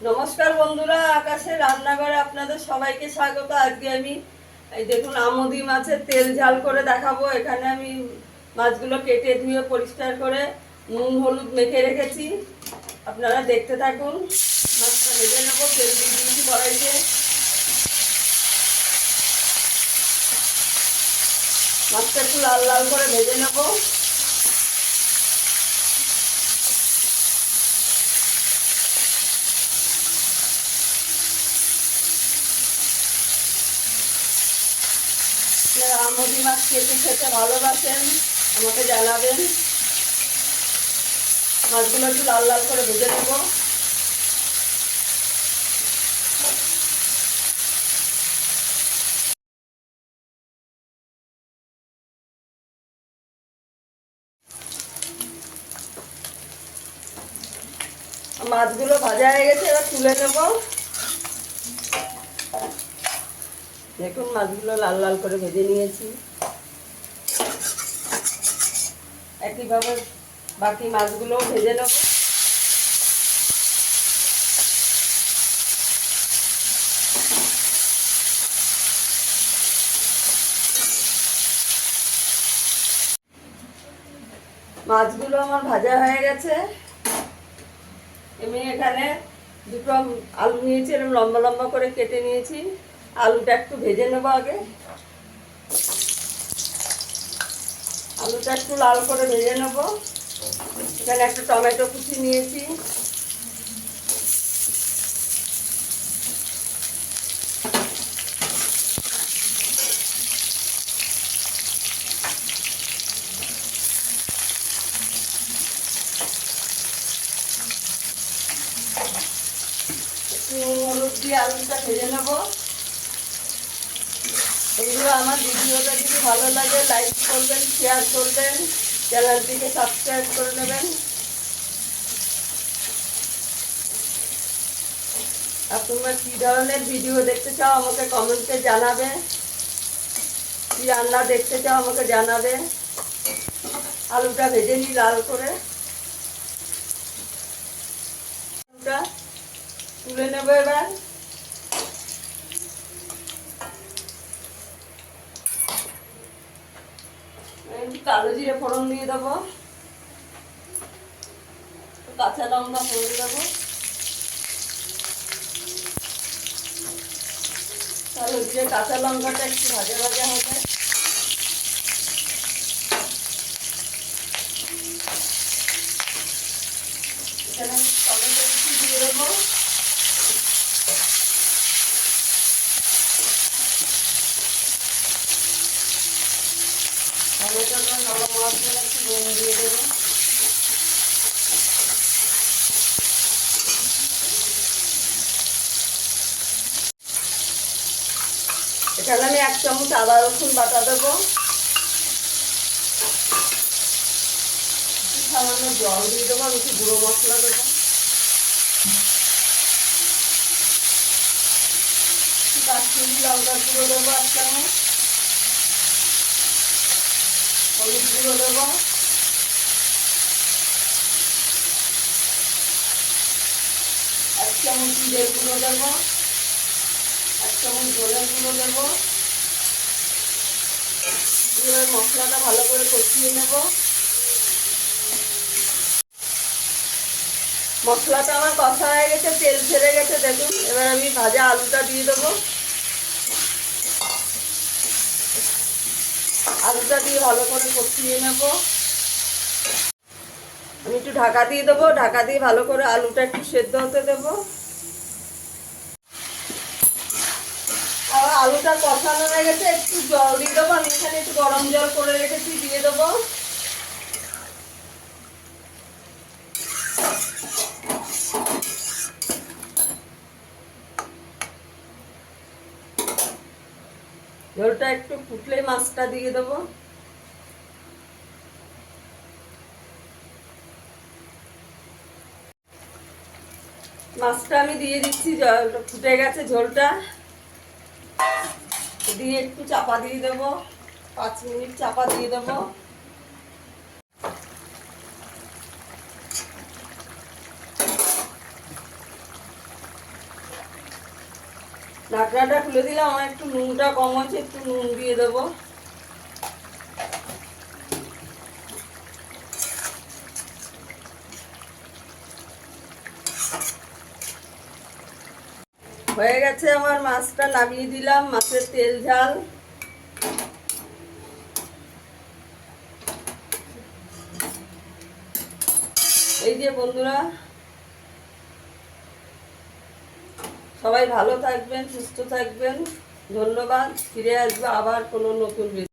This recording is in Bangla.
নমস্কার বন্ধুরা, আকাশের রান্নাঘরে আপনাদের সবাইকে স্বাগত। আজকে আমি এই দেখুন আমুদি মাছের তেল ঝাল করে দেখাবো। এখানে আমি মাছগুলো কেটে ধুয়ে পরিষ্কার করে নুন হলুদ মেখে রেখেছি, আপনারা দেখতে থাকুন। মাছটা ভেজে নেবো, তেল দিয়ে দিয়েছি কড়াইতে। মাছটা একটু লাল লাল করে ভেজে নেবো। আমুদি মাছ খেতে ভালোবাসেন আমাকে জানাবেন। মাছগুলো একটু লাল লাল করে ভেজে নেব। মাছগুলো ভাজা হয়ে গেছে, এবার তুলে নেব। দেখুন মাছগুলো লাল লাল করে ভেজে নিয়েছি। একইভাবে বাকি মাছগুলোও ভেজে নেব। মাছগুলো আমার ভাজা হয়ে গেছে। আমি এখানে দুটো আলু নিয়েছি, এরকম লম্বা লম্বা করে কেটে নিয়েছি। আলুটা একটু ভেজে নেবো আগে। আলুটা একটু লাল করে ভেজে নেবো। এখানে একটা টমেটো কুচি নিয়েছি। হলুদ দিয়ে আলুটা ভেজে নেব। বন্ধুরা, আমার ভিডিওটা যদি ভালো লাগে লাইক করবেন, শেয়ার করবেন, চ্যানেলটিকে সাবস্ক্রাইব করে নেবেন। আর তোমরা কী ধরনের ভিডিও দেখতে চাও আমাকে কমেন্টে জানাবে। কী রান্না দেখতে চাও আমাকে জানাবে। আলুটা ভেজে নিই লাল করে। আলুটা তুলে নেবো এবার। কালো জিরে ফোড়ন দিয়ে দেবো, কাঁচা লঙ্কা ফোড়ন দেবো। কালো জিরে কাঁচা লঙ্কাটা একটু ভাজা ভাজা হবে। এখানে আমি টমেটো কুচি দিয়ে দেবো। টমেটোটা নরম হওয়ার জন্য একটু নুন দিয়ে দেবো। এখানে আমি 1 চামচ আদা রসুন বাটা দেবো। সামান্য জল দিয়ে দেবো, আমি একটু গুঁড়ো মশলা দেবো। কাশ্মীরি লঙ্কার গুঁড়ো দেবো 1 চামচ। হলুদ গুঁড়ো দেবো। 1 চামচ জিরের গুঁড়ো দেবো। 1 চামচ ধনের গুঁড়ো দেবো। এবার মশলাটা ভালো করে কষিয়ে নেব। মশলাটা আমার কষা হয়ে গেছে, তেল ছেড়ে গেছে দেখুন। এবার আমি ভাজা আলুটা দিয়ে দেবো। আলুটা দিয়ে ভালো করে কষিয়ে নেব। আমি একটু ঢাকা দিয়ে দেবো। ঢাকা দিয়ে ভালো করে আলুটা একটু সেদ্ধ হতে দেবো। আর আলুটা কষানো হয়ে গেছে, একটু জল দিয়ে দেবো। আমি এখানে একটু গরম জল করে রেখেছি, দিয়ে দেবো। ঝোলটা একটু ফুটলে মাছটা দিয়ে দেবো। মাছটা আমি দিয়ে দিচ্ছি, জলটা ফুটে গেছে। ঝোলটা দিয়ে একটু চাপা দিয়ে দেবো। 5 মিনিট চাপা দিয়ে দেবো। ঢাকনাটা খুলে দিলাম। আমার একটু নুনটা কম আছে, একটু নুন দিয়ে দেবো। হয়ে গেছে আমার, মাছটা নামিয়ে দিলাম। মাছের তেল ঝাল। এই যে বন্ধুরা, সবাই ভালো থাকবেন, সুস্থ থাকবেন। ধন্যবাদ। ফিরে আসবো আবার কোনো নতুন ভিডিও।